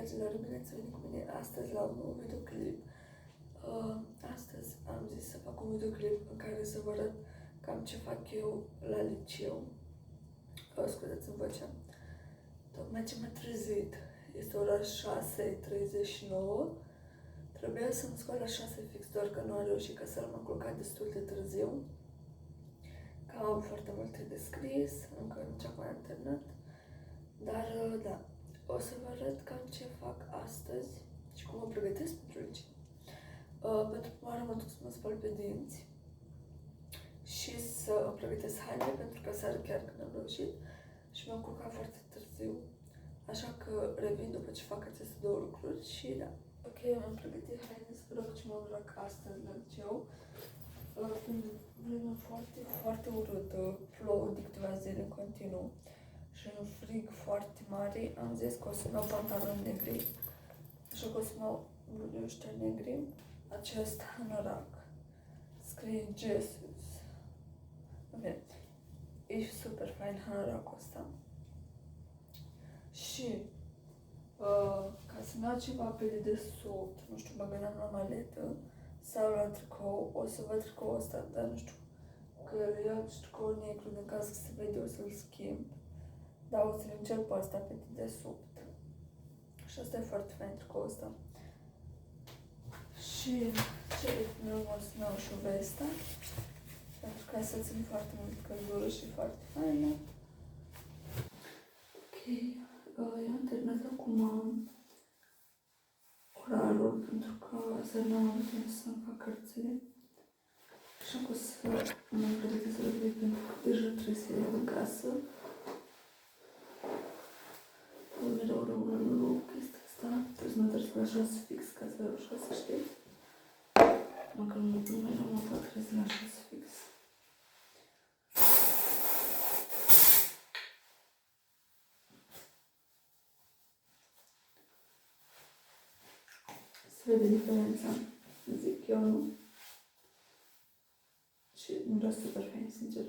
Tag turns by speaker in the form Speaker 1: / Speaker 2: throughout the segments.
Speaker 1: dragilor, bine ați venit cu mine astăzi la un nou videoclip. Astăzi am zis să fac un videoclip în care să vă arăt cam ce fac eu la liceu. Scuzați-mi vocea. Tocmai ce m-a trezit, este ora 6:39. Trebuia să-mi scot la 6 fix, doar că nu am reușit că s-ar m-a culcat destul de târziu. Că am foarte multe de scris, încă nici acum am terminat. Dar, da, o să vă arăt cam ce fac astăzi și cum mă pregătesc pentru liceu. Pentru prima oară mă duc să mă spăl pe dinți și să îmi pregătesc haine, pentru că seară chiar când am reușit și m-am culcat foarte târziu. Așa că revin după ce fac aceste două lucruri și da. Ok, am pregătit haine, să vă rog ce mă îmbrac astăzi la liceu. Fiind vremea foarte, foarte urâtă, plouă de câteva zile în continuu și un frig foarte mare, am zis că o să iau pantaloni negri, așa că o să iau bluzele ăștia negri, acest hanorac, scrie Jesus. Bine, e super fain hanoracul ăsta. Și ca să-mi iau ceva pe de sub, nu știu, mă gândeam la maletă sau la tricou, o să văd tricoul ăsta, dar nu știu, că iau tricou negru, în caz că se vede o să-l schimb. Dar o să-l încerc pe ăsta pe dedesubt. Și asta e foarte fain, tricoul ăsta. Și ce nu o să-mi iau și o vestă, pentru că asta ține foarte mult căldură și foarte faină. Ok, eu am terminat acum orarul, pentru că să nu am timp să-mi fac cărțile. Așa că o să mă pregătesc să le pentru că deja trebuie să iau în casă. Mereu rău chestia asta, trebuie să mă trezesc la 6 fix, ca să reușesc să știi. Măcar nu mereu mă fac trezesc la 6 fix. Se vede diferența, zic eu, nu? Și nu vreau super fain, sincer.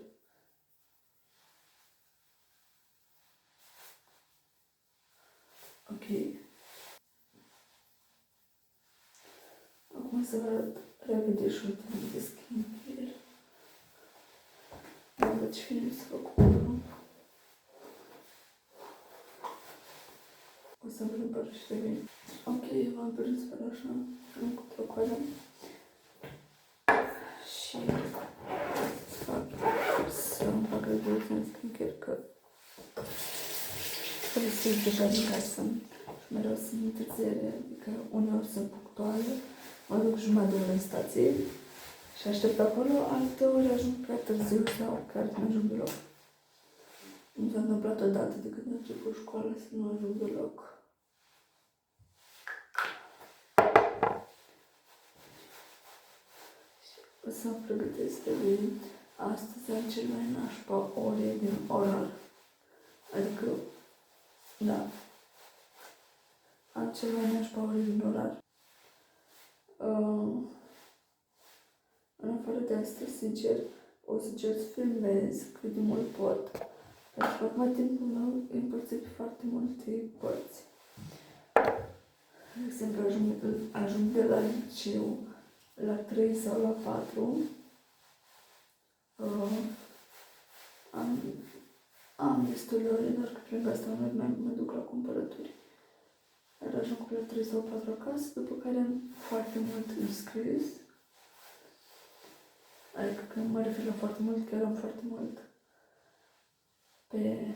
Speaker 1: Ok. Acum să vă arăt repede și ultimul de skincare. Am văd ce film să fac cu unul. O să vă împără și revin. Ok, v-am prins fără așa, am cu trocoada. Și să-mi fac revoluție skincare, că folosesc deja din casă și mereu sunt întârziere, adică uneori sunt punctuală, mă duc jumătate de oră în stație și aștept acolo, alteori ajung prea târziu sau chiar nu ajung deloc. Mi s-a întâmplat odată de când am început școala să nu ajung deloc. O să mă pregătesc de vin. Astăzi am cel mai nașpa ore din orar. Adică, da, am cel mai nașpa ore din orar. În afară de asta, sincer, o să încerc să filmez cât de mult pot. Pentru că acum timpul meu e împărțit pe foarte multe părți. De exemplu, ajung de la liceu la 3 sau la 4. Am destule ore, doar că pe lângă asta mă duc la cumpărături. Dar ajung la 3 sau 4 acasă, după care am foarte mult de scris. Adică când mă refer la foarte mult, chiar am foarte mult pe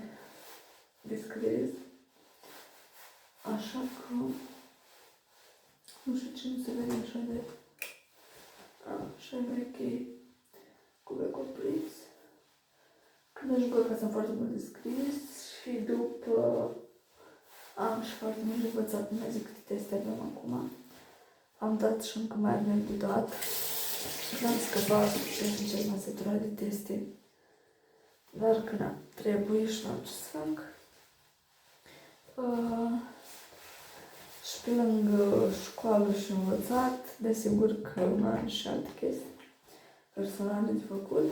Speaker 1: de scris. Așa că nu știu ce nu se vede așa de așa e ok cu becul prins. Când ajung acasă am foarte mult de scris și după am și foarte mult de învățat. Nu mai zic câte teste avem acum. Am dat și încă mai avem de dat. Și am scăpat și sincer m-am săturat de teste. Dar că na, trebuie și n-am ce să fac. Și pe lângă școală și învățat, desigur că mai am și alte chestii personale de făcut.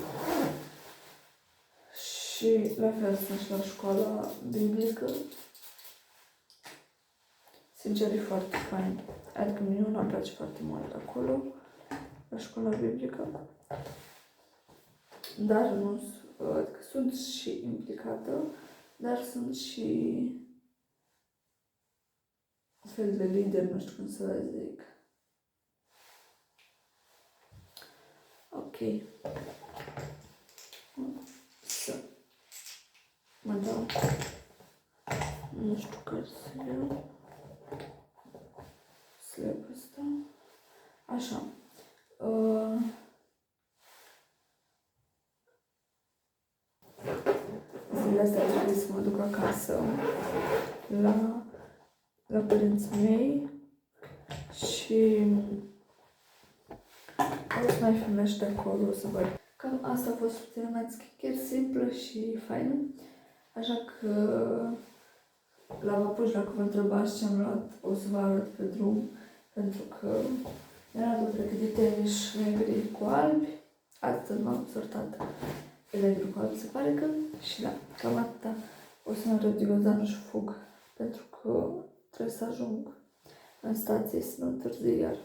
Speaker 1: Și la fel sunt și la școala biblică. Sincer, e foarte fain. Adică mie îmi place foarte mult acolo, la școala biblică. Dar nu, adică sunt și implicată, dar sunt și un fel de lider, nu știu cum să zic. Ok. Să mă dau. Nu știu care să iau. Slab ăsta. Așa. Zilele astea trebuie să mă duc acasă la părinții mei și o să mai filmez și de acolo, o să văd. Cam asta a fost rutina mea de skincare, simplă și faină. Așa că la vapor și dacă vă întrebați ce am luat, o să vă arăt pe drum, pentru că mi-am luat o pereche de tenis negri cu albi. Astăzi m-am sortat pe negru cu albi, se pare că, și da, cam atâta. O să mă arăt diozanul și fug, pentru că trebuie să ajung în stație să nu întârzi iar.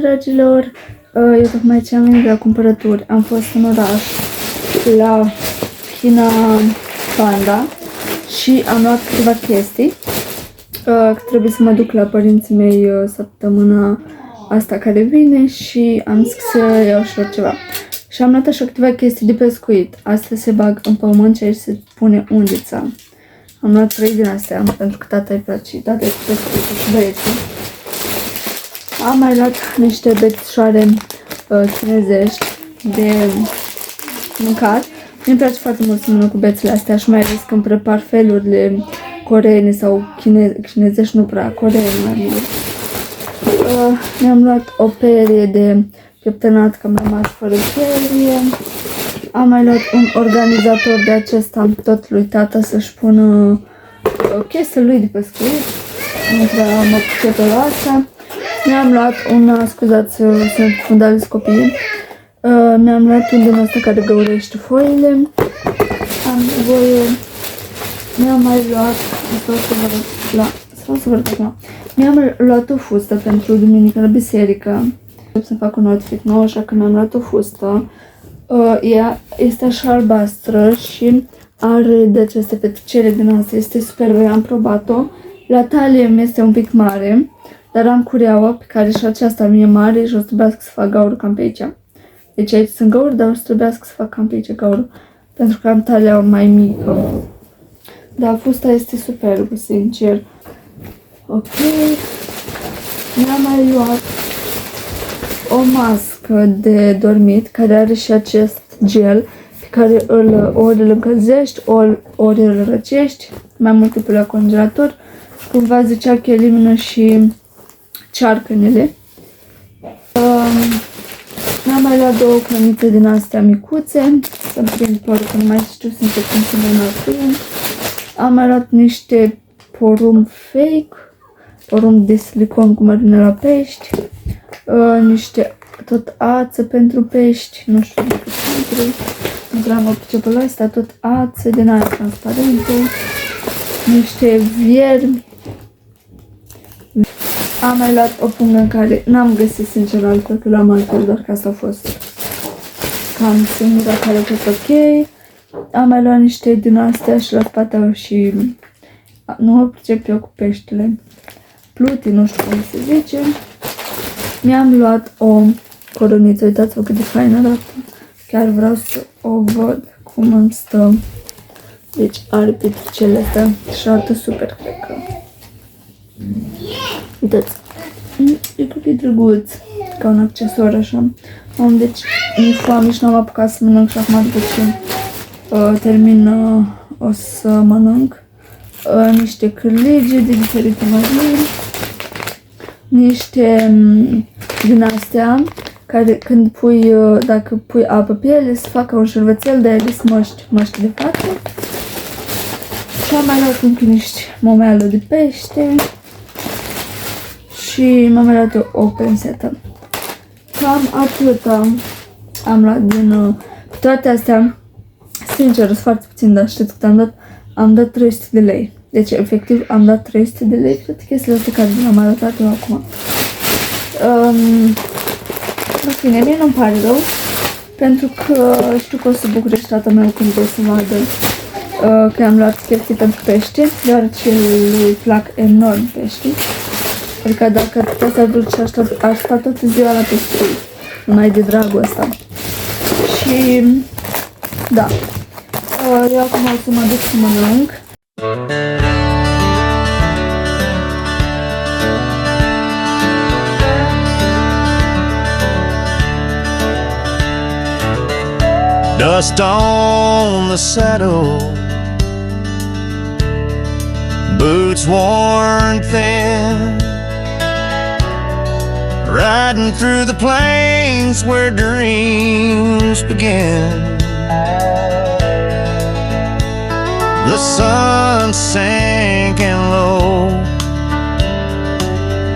Speaker 1: Dragilor, eu tocmai ce am venit la cumpărături. Am fost în oraș la China Panda și am luat câteva chestii. Trebuie să mă duc la părinții mei săptămâna asta care vine și am zis să iau și ceva. Și am luat așa câteva chestii de pescuit. Astea se bag în pământ și aici se pune undița. Am luat 3 din astea pentru că tata îi place. Tata e cu pescuitul și băieții. Am mai luat niște bețișoare chinezești de mâncat. Mi-mi place foarte mult să mănânc cu bețele astea și mai ales când prepar felurile coreene sau chinezești, nu prea, coreene mai mult.
Speaker 2: Mi-am luat o perie de pieptănat, că mi-am rămas fără perie. Am mai luat un organizator de acesta, tot lui tata, să-și pună chestia lui de pescuit. Nu prea mă pricepe la asta. Mi-am luat scuzați, sunt fundalist copiii. Mi-am luat un din ăsta care găurește foile. Am nevoie. Mi-am mai luat, mi-am luat o fustă pentru duminică la biserică. Trebuie să fac un outfit nou, așa că mi-am luat o fustă. Ea este așa albastră și are de aceste peticele din asta. Este superbă, am probat-o. La talie mi este un pic mare, dar am cureaua pe care și aceasta mi-e mare și o să trebuiască să fac gaură cam pe aici. Deci aici sunt gaură, dar o să trebuiască să fac cam pe aici gaură, pentru că am talia mai mică. Dar fusta este superbă, sincer. Ok. Mi-am mai luat o mască de dormit care are și acest gel pe care ori îl încălzești, ori îl răcești, mai multe pe la congelator. Cumva zicea că elimină și cearcănele. Mi-am mai luat două clănițe din astea micuțe, să-mi prind părul, că nu mai știu sincer cum se numesc. Am mai luat niște porumb fake, porumb de silicon cu mărine la pești, niște tot ață pentru pești, nu știu de cât nu vreau mă pricep la asta, tot ață din aia transparente, niște viermi. Am mai luat o pungă în care n-am găsit sincer altfel, că l-am altfel, doar că asta a fost cam singura care a fost ok. Am mai luat niște din astea și la spate au și, nu mă pricep eu cu peștele, pluti, nu știu cum se zice. Mi-am luat o coroniță, uitați-vă cât de faină arată, chiar vreau să o văd cum îmi stă. Deci are petricele astea și arată super, cred că. Uitați, e cât de drăguț, ca un accesor așa. Deci mi-e foame și n-am apucat să mănânc și acum după ce termin o să mănânc. Niște cârlige de diferite mărimi, niște din astea care când pui, dacă pui apă pe ele, se facă un șervețel de ele, măști de față. Și am mai luat încă niște momeală de pește și m-am mai luat o pensetă. Cam atâta am luat din toate astea. Sincer, sunt foarte puțin, dar știți cât am dat? Am dat 300 de lei. Deci, efectiv, am dat 300 de lei toate chestiile astea care vi le-am arătat eu acum. În fine, mie nu-mi pare rău, pentru că știu că o să bucurești tatăl meu când o să vadă că am luat chestii pentru pește, deoarece lui plac enorm pești. Adică dacă s-ar duce aș sta toată ziua la pescuit, numai de dragul ăsta. Și da, eu acum o să mă duc să mănânc.
Speaker 3: Dust on the saddle, boots worn thin, riding through the plains where dreams begin. The sun sinking low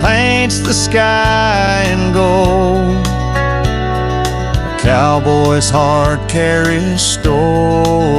Speaker 3: paints the sky in gold. Cowboy's heart carries stories